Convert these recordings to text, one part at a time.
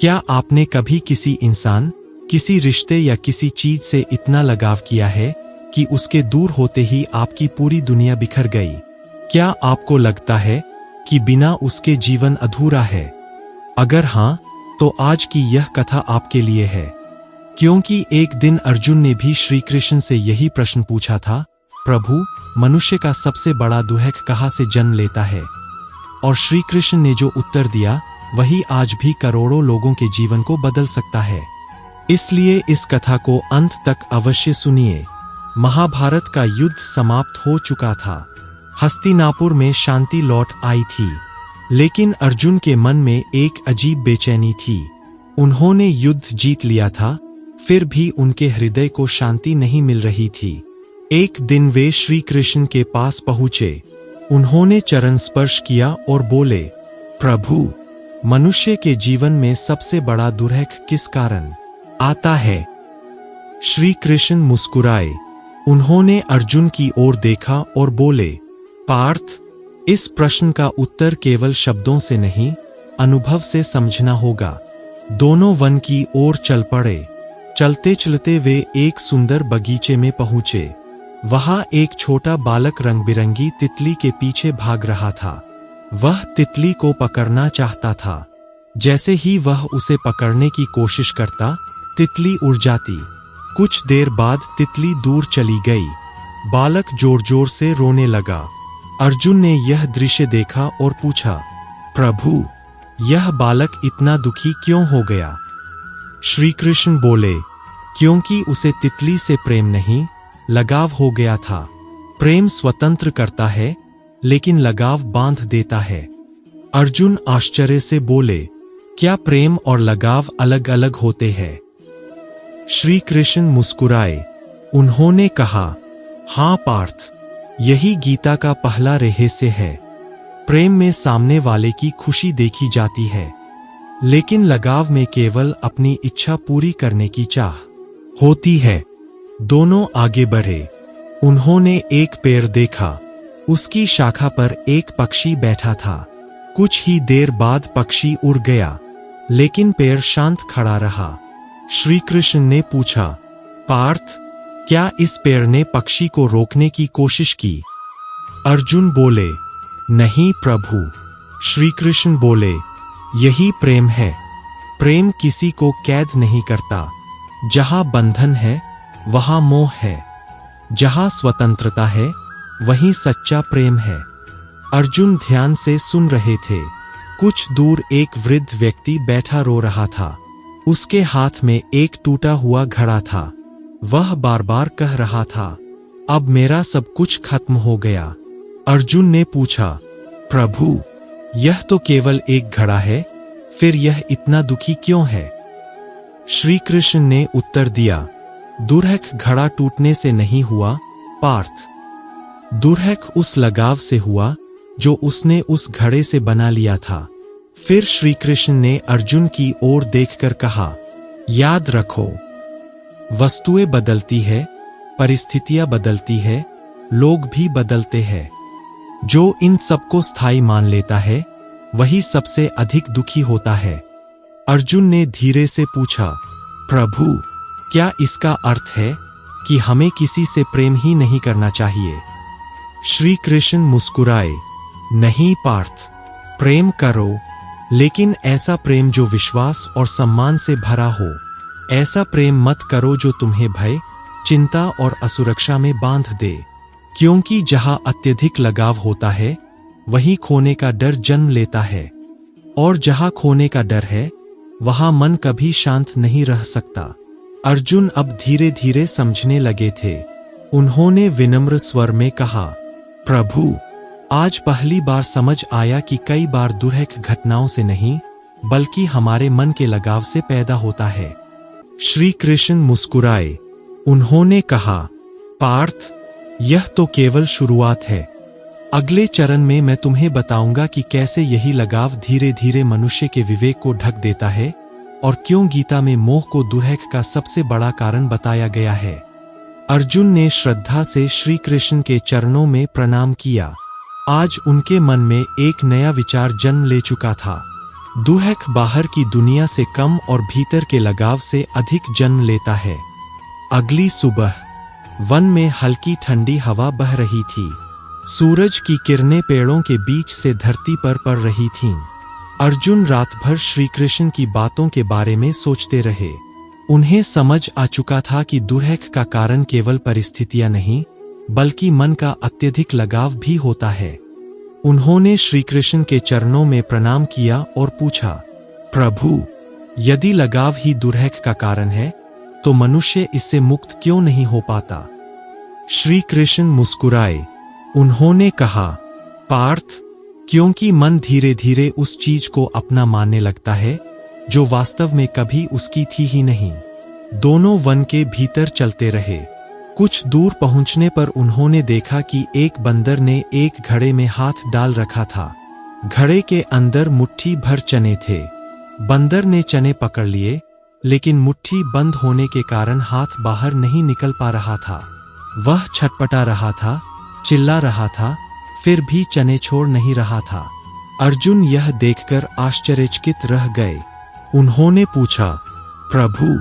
क्या आपने कभी किसी इंसान, किसी रिश्ते या किसी चीज से इतना लगाव किया है कि उसके दूर होते ही आपकी पूरी दुनिया बिखर गई? क्या आपको लगता है कि बिना उसके जीवन अधूरा है? अगर हाँ, तो आज की यह कथा आपके लिए है। क्योंकि एक दिन अर्जुन ने भी श्री कृष्ण से यही प्रश्न पूछा था, प्रभु, मनुष्य का सबसे बड़ा दुख कहाँ से जन्म लेता है? और श्री कृष्ण ने जो उत्तर दिया, वही आज भी करोड़ों लोगों के जीवन को बदल सकता है। इसलिए इस कथा को अंत तक अवश्य सुनिए। महाभारत का युद्ध समाप्त हो चुका था। हस्तिनापुर में शांति लौट आई थी, लेकिन अर्जुन के मन में एक अजीब बेचैनी थी। उन्होंने युद्ध जीत लिया था, फिर भी उनके हृदय को शांति नहीं मिल रही थी। एक दिन वे श्री कृष्ण के पास पहुंचे। उन्होंने चरण स्पर्श किया और बोले, प्रभु, मनुष्य के जीवन में सबसे बड़ा दुर्ख किस कारण आता है? श्री कृष्ण मुस्कुराए। उन्होंने अर्जुन की ओर देखा और बोले, पार्थ, इस प्रश्न का उत्तर केवल शब्दों से नहीं, अनुभव से समझना होगा। दोनों वन की ओर चल पड़े। चलते चलते वे एक सुंदर बगीचे में पहुंचे। वहां एक छोटा बालक रंग बिरंगी तितली के पीछे भाग रहा था। वह तितली को पकड़ना चाहता था। जैसे ही वह उसे पकड़ने की कोशिश करता, तितली उड़ जाती। कुछ देर बाद तितली दूर चली गई। बालक जोर जोर से रोने लगा। अर्जुन ने यह दृश्य देखा और पूछा, प्रभु, यह बालक इतना दुखी क्यों हो गया? श्री कृष्ण बोले, क्योंकि उसे तितली से प्रेम नहीं, लगाव हो गया था। प्रेम स्वतंत्र करता है, लेकिन लगाव बांध देता है। अर्जुन आश्चर्य से बोले, क्या प्रेम और लगाव अलग अलग होते हैं? श्री कृष्ण मुस्कुराए। उन्होंने कहा, हाँ पार्थ, यही गीता का पहला रहस्य है। प्रेम में सामने वाले की खुशी देखी जाती है, लेकिन लगाव में केवल अपनी इच्छा पूरी करने की चाह होती है। दोनों आगे बढ़े। उन्होंने एक पेड़ देखा। उसकी शाखा पर एक पक्षी बैठा था। कुछ ही देर बाद पक्षी उड़ गया, लेकिन पेड़ शांत खड़ा रहा। श्री कृष्ण ने पूछा, पार्थ, क्या इस पेड़ ने पक्षी को रोकने की कोशिश की? अर्जुन बोले, नहीं प्रभु। श्री कृष्ण बोले, यही प्रेम है। प्रेम किसी को कैद नहीं करता। जहां बंधन है, वहां मोह है। जहां स्वतंत्रता है, वहीं सच्चा प्रेम है। अर्जुन ध्यान से सुन रहे थे। कुछ दूर एक वृद्ध व्यक्ति बैठा रो रहा था। उसके हाथ में एक टूटा हुआ घड़ा था। वह बार बार कह रहा था, अब मेरा सब कुछ खत्म हो गया। अर्जुन ने पूछा, प्रभु, यह तो केवल एक घड़ा है, फिर यह इतना दुखी क्यों है? श्री कृष्ण ने उत्तर दिया, दुर्ख घड़ा टूटने से नहीं हुआ पार्थ। दुर्ख उस लगाव से हुआ जो उसने उस घड़े से बना लिया था। फिर श्री कृष्ण ने अर्जुन की ओर देखकर कहा, याद रखो, वस्तुएं बदलती है, परिस्थितियां बदलती है, लोग भी बदलते हैं। जो इन सबको स्थायी मान लेता है, वही सबसे अधिक दुखी होता है। अर्जुन ने धीरे से पूछा, प्रभु, क्या इसका अर्थ है कि हमें किसी से प्रेम ही नहीं करना चाहिए? श्री कृष्ण मुस्कुराए, नहीं पार्थ, प्रेम करो, लेकिन ऐसा प्रेम जो विश्वास और सम्मान से भरा हो। ऐसा प्रेम मत करो जो तुम्हें भय, चिंता और असुरक्षा में बांध दे। क्योंकि जहां अत्यधिक लगाव होता है, वहीं खोने का डर जन्म लेता है। और जहां खोने का डर है, वहां मन कभी शांत नहीं रह सकता। अर्जुन अब धीरे धीरे समझने लगे थे। उन्होंने विनम्र स्वर में कहा, प्रभु, आज पहली बार समझ आया कि कई बार दुर्ख घटनाओं से नहीं, बल्कि हमारे मन के लगाव से पैदा होता है। श्री कृष्ण मुस्कुराए। उन्होंने कहा, पार्थ, यह तो केवल शुरुआत है। अगले चरण में मैं तुम्हें बताऊंगा कि कैसे यही लगाव धीरे धीरे मनुष्य के विवेक को ढक देता है और क्यों गीता में मोह को दुर्ख का सबसे बड़ा कारण बताया गया है। अर्जुन ने श्रद्धा से श्री कृष्ण के चरणों में प्रणाम किया। आज उनके मन में एक नया विचार जन्म ले चुका था। दुहक बाहर की दुनिया से कम और भीतर के लगाव से अधिक जन्म लेता है। अगली सुबह वन में हल्की ठंडी हवा बह रही थी। सूरज की किरणें पेड़ों के बीच से धरती पर पड़ रही थीं। अर्जुन रात भर श्री कृष्ण की बातों के बारे में सोचते रहे। उन्हें समझ आ चुका था कि दुहक का कारण केवल परिस्थितियां नहीं, बल्कि मन का अत्यधिक लगाव भी होता है। उन्होंने श्री कृष्ण के चरणों में प्रणाम किया और पूछा, प्रभु, यदि लगाव ही दुहक का कारण है, तो मनुष्य इससे मुक्त क्यों नहीं हो पाता? श्री कृष्ण मुस्कुराए। उन्होंने कहा, पार्थ, क्योंकि मन धीरे धीरे उस चीज को अपना मानने लगता है जो वास्तव में कभी उसकी थी ही नहीं। दोनों वन के भीतर चलते रहे। कुछ दूर पहुंचने पर उन्होंने देखा कि एक बंदर ने एक घड़े में हाथ डाल रखा था। घड़े के अंदर मुट्ठी भर चने थे। बंदर ने चने पकड़ लिए, लेकिन मुट्ठी बंद होने के कारण हाथ बाहर नहीं निकल पा रहा था। वह छटपटा रहा था, चिल्ला रहा था, फिर भी चने छोड़ नहीं रहा था। अर्जुन यह देखकर आश्चर्यचकित रह गए। उन्होंने पूछा, प्रभु,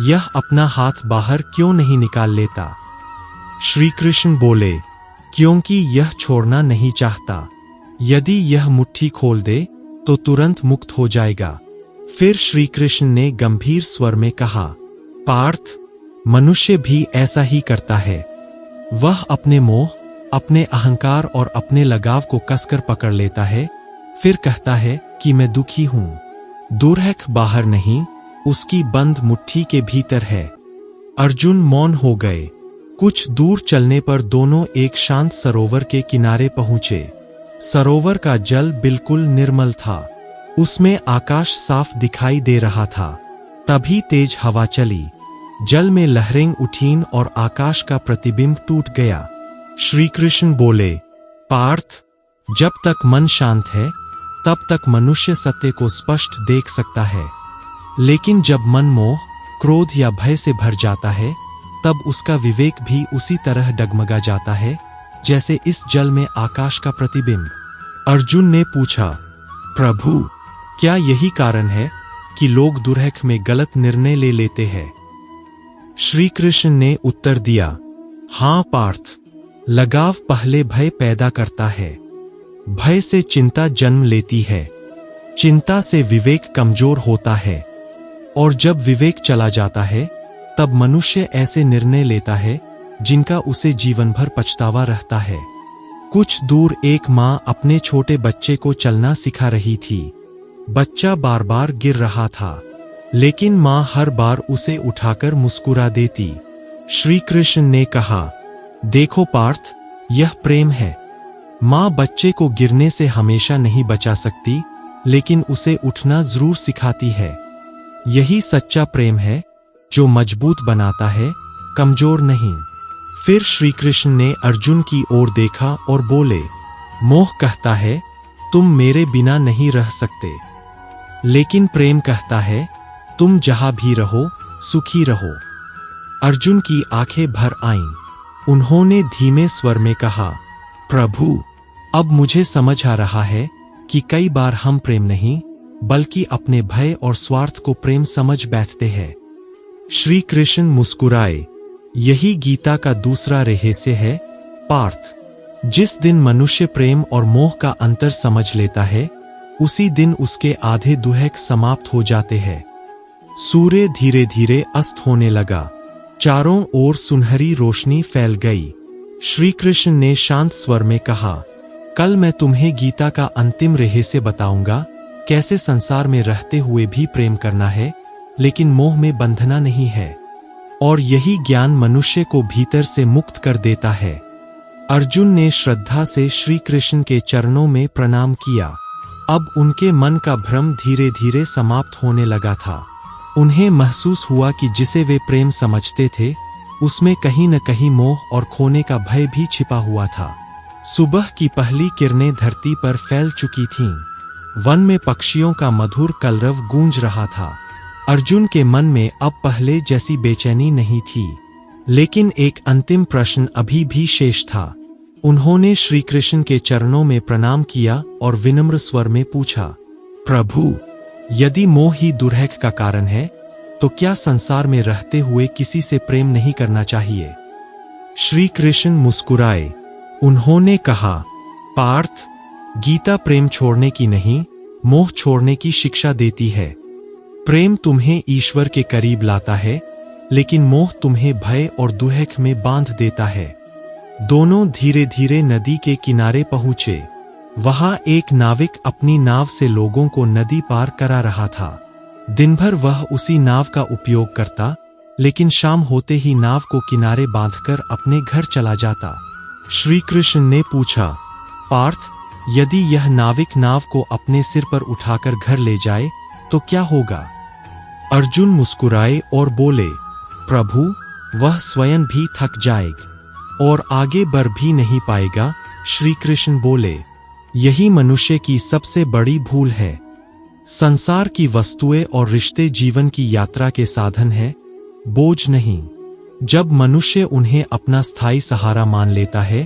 यह अपना हाथ बाहर क्यों नहीं निकाल लेता? श्री कृष्ण बोले, क्योंकि यह छोड़ना नहीं चाहता। यदि यह मुट्ठी खोल दे तो तुरंत मुक्त हो जाएगा। फिर श्री कृष्ण ने गंभीर स्वर में कहा, पार्थ, मनुष्य भी ऐसा ही करता है। वह अपने मोह, अपने अहंकार और अपने लगाव को कसकर पकड़ लेता है, फिर कहता है कि मैं दुखी हूं। दुहक बाहर नहीं, उसकी बंद मुट्ठी के भीतर है। अर्जुन मौन हो गए। कुछ दूर चलने पर दोनों एक शांत सरोवर के किनारे पहुंचे। सरोवर का जल बिल्कुल निर्मल था। उसमें आकाश साफ दिखाई दे रहा था। तभी तेज हवा चली। जल में लहरें उठीं और आकाश का प्रतिबिंब टूट गया। श्री कृष्ण बोले, पार्थ, जब तक मन शांत है, तब तक मनुष्य सत्य को स्पष्ट देख सकता है। लेकिन जब मन मोह, क्रोध या भय से भर जाता है, तब उसका विवेक भी उसी तरह डगमगा जाता है जैसे इस जल में आकाश का प्रतिबिंब। अर्जुन ने पूछा, प्रभु, क्या यही कारण है कि लोग दुहक में गलत निर्णय ले लेते हैं? श्री कृष्ण ने उत्तर दिया, हां पार्थ, लगाव पहले भय पैदा करता है। भय से चिंता जन्म लेती है। चिंता से विवेक कमजोर होता है, और जब विवेक चला जाता है, तब मनुष्य ऐसे निर्णय लेता है जिनका उसे जीवन भर पछतावा रहता है। कुछ दूर एक माँ अपने छोटे बच्चे को चलना सिखा रही थी। बच्चा बार बार गिर रहा था, लेकिन माँ हर बार उसे उठाकर मुस्कुरा देती। श्री कृष्ण ने कहा, देखो पार्थ, यह प्रेम है। माँ बच्चे को गिरने से हमेशा नहीं बचा सकती, लेकिन उसे उठना जरूर सिखाती है। यही सच्चा प्रेम है जो मजबूत बनाता है, कमजोर नहीं। फिर श्री कृष्ण ने अर्जुन की ओर देखा और बोले, मोह कहता है तुम मेरे बिना नहीं रह सकते, लेकिन प्रेम कहता है तुम जहां भी रहो सुखी रहो। अर्जुन की आंखें भर आईं। उन्होंने धीमे स्वर में कहा, प्रभु, अब मुझे समझ आ रहा है कि कई बार हम प्रेम नहीं, बल्कि अपने भय और स्वार्थ को प्रेम समझ बैठते हैं। श्री कृष्ण मुस्कुराए। यही गीता का दूसरा रहस्य है, पार्थ। जिस दिन मनुष्य प्रेम और मोह का अंतर समझ लेता है, उसी दिन उसके आधे दुहक समाप्त हो जाते हैं। सूर्य धीरे धीरे अस्त होने लगा। चारों ओर सुनहरी रोशनी फैल गई। श्री कृष्ण ने शांत स्वर में कहा, कल मैं तुम्हें गीता का अंतिम रहस्य बताऊंगा, कैसे संसार में रहते हुए भी प्रेम करना है, लेकिन मोह में बंधना नहीं है। और यही ज्ञान मनुष्य को भीतर से मुक्त कर देता है। अर्जुन ने श्रद्धा से श्री कृष्ण के चरणों में प्रणाम किया। अब उनके मन का भ्रम धीरे धीरे समाप्त होने लगा था। उन्हें महसूस हुआ कि जिसे वे प्रेम समझते थे, उसमें कहीं न कहीं मोह और खोने का भय भी छिपा हुआ था। सुबह की पहली किरणें धरती पर फैल चुकी थीं। वन में पक्षियों का मधुर कलरव गूंज रहा था। अर्जुन के मन में अब पहले जैसी बेचैनी नहीं थी, लेकिन एक अंतिम प्रश्न अभी भी शेष था। उन्होंने श्री कृष्ण के चरणों में प्रणाम किया और विनम्र स्वर में पूछा, प्रभु, यदि मोह ही दुर्हक का कारण है तो क्या संसार में रहते हुए किसी से प्रेम नहीं करना चाहिए? श्री कृष्ण मुस्कुराए। उन्होंने कहा, पार्थ, गीता प्रेम छोड़ने की नहीं, मोह छोड़ने की शिक्षा देती है। प्रेम तुम्हें ईश्वर के करीब लाता है, लेकिन मोह तुम्हें भय और दुहक में बांध देता है। दोनों धीरे धीरे नदी के किनारे पहुंचे। वहां एक नाविक अपनी नाव से लोगों को नदी पार करा रहा था। दिन भर वह उसी नाव का उपयोग करता, लेकिन शाम होते ही नाव को किनारे बांधकर अपने घर चला जाता। श्री कृष्ण ने पूछा, पार्थ, यदि यह नाविक नाव को अपने सिर पर उठाकर घर ले जाए तो क्या होगा? अर्जुन मुस्कुराए और बोले, प्रभु, वह स्वयं भी थक जाएगा और आगे बढ़ भी नहीं पाएगा। श्री कृष्ण बोले, यही मनुष्य की सबसे बड़ी भूल है। संसार की वस्तुएं और रिश्ते जीवन की यात्रा के साधन है, बोझ नहीं। जब मनुष्य उन्हें अपना स्थायी सहारा मान लेता है,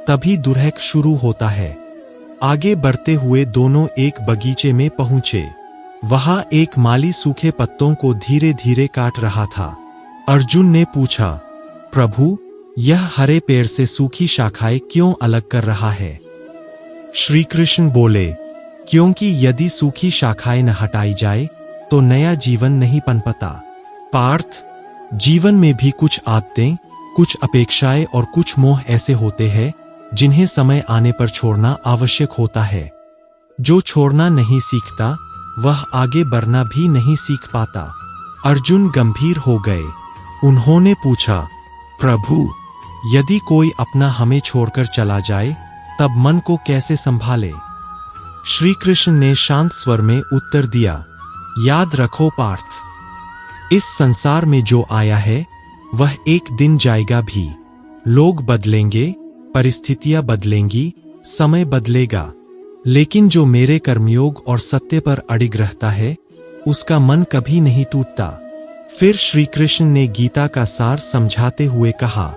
तभी दुर्हक शुरू होता है। आगे बढ़ते हुए दोनों एक बगीचे में पहुंचे। वहां एक माली सूखे पत्तों को धीरे धीरे काट रहा था। अर्जुन ने पूछा, प्रभु, यह हरे पेड़ से सूखी शाखाएं क्यों अलग कर रहा है? श्री कृष्ण बोले, क्योंकि यदि सूखी शाखाएं न हटाई जाए तो नया जीवन नहीं पनपता। पार्थ, जीवन में भी कुछ आदतें, कुछ अपेक्षाएं और कुछ मोह ऐसे होते हैं जिन्हें समय आने पर छोड़ना आवश्यक होता है। जो छोड़ना नहीं सीखता वह आगे बढ़ना भी नहीं सीख पाता। अर्जुन गंभीर हो गए। उन्होंने पूछा, प्रभु, यदि कोई अपना हमें छोड़कर चला जाए तब मन को कैसे संभाले? श्री कृष्ण ने शांत स्वर में उत्तर दिया, याद रखो पार्थ, इस संसार में जो आया है वह एक दिन जाएगा भी। लोग बदलेंगे, परिस्थितियां बदलेंगी, समय बदलेगा, लेकिन जो मेरे कर्मयोग और सत्य पर अडिग रहता है उसका मन कभी नहीं टूटता। फिर श्री कृष्ण ने गीता का सार समझाते हुए कहा,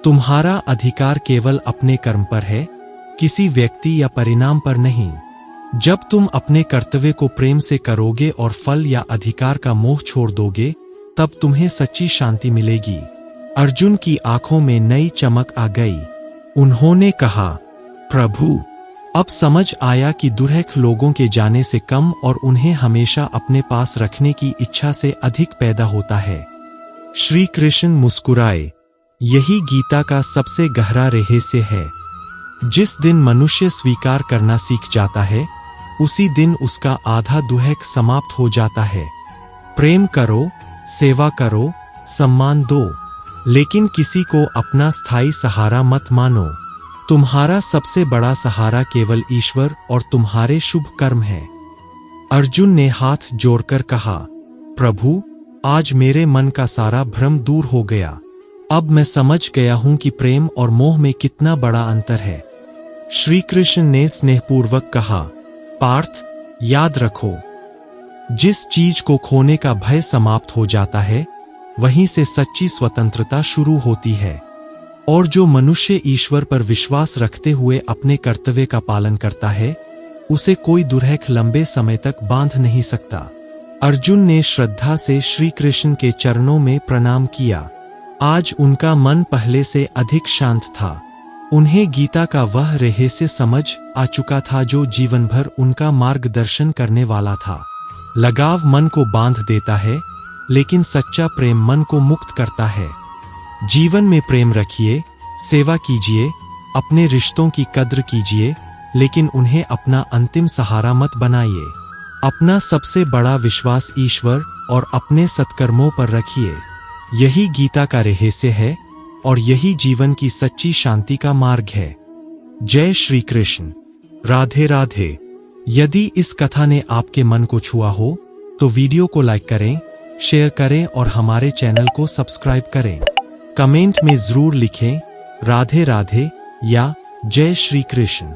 तुम्हारा अधिकार केवल अपने कर्म पर है, किसी व्यक्ति या परिणाम पर नहीं। जब तुम अपने कर्तव्य को प्रेम से करोगे और फल या अधिकार का मोह छोड़ दोगे, तब तुम्हें सच्ची शांति मिलेगी। अर्जुन की आंखों में नई चमक आ गई। उन्होंने कहा, प्रभु, अब समझ आया कि दुर्हक लोगों के जाने से कम और उन्हें हमेशा अपने पास रखने की इच्छा से अधिक पैदा होता है। श्री कृष्ण मुस्कुराए। यही गीता का सबसे गहरा रहस्य है। जिस दिन मनुष्य स्वीकार करना सीख जाता है, उसी दिन उसका आधा दुहक समाप्त हो जाता है। प्रेम करो, सेवा करो, सम्मान दो, लेकिन किसी को अपना स्थायी सहारा मत मानो। तुम्हारा सबसे बड़ा सहारा केवल ईश्वर और तुम्हारे शुभ कर्म है। अर्जुन ने हाथ जोड़कर कहा, प्रभु, आज मेरे मन का सारा भ्रम दूर हो गया। अब मैं समझ गया हूं कि प्रेम और मोह में कितना बड़ा अंतर है। श्री कृष्ण ने स्नेहपूर्वक कहा, पार्थ, याद रखो, जिस चीज को खोने का भय समाप्त हो जाता है, वहीं से सच्ची स्वतंत्रता शुरू होती है। और जो मनुष्य ईश्वर पर विश्वास रखते हुए अपने कर्तव्य का पालन करता है, उसे कोई दुर्हक लंबे समय तक बांध नहीं सकता। अर्जुन ने श्रद्धा से श्री कृष्ण के चरणों में प्रणाम किया। आज उनका मन पहले से अधिक शांत था। उन्हें गीता का वह रहस्य समझ आ चुका था जो जीवन भर उनका मार्गदर्शन करने वाला था। लगाव मन को बांध देता है, लेकिन सच्चा प्रेम मन को मुक्त करता है। जीवन में प्रेम रखिए, सेवा कीजिए, अपने रिश्तों की कद्र कीजिए, लेकिन उन्हें अपना अंतिम सहारा मत बनाइए। अपना सबसे बड़ा विश्वास ईश्वर और अपने सत्कर्मों पर रखिए। यही गीता का रहस्य है और यही जीवन की सच्ची शांति का मार्ग है। जय श्री कृष्ण। राधे राधे। यदि इस कथा ने आपके मन को छुआ हो तो वीडियो को लाइक करें, शेयर करें और हमारे चैनल को सब्सक्राइब करें। कमेंट में जरूर लिखें राधे राधे या जय श्री कृष्ण।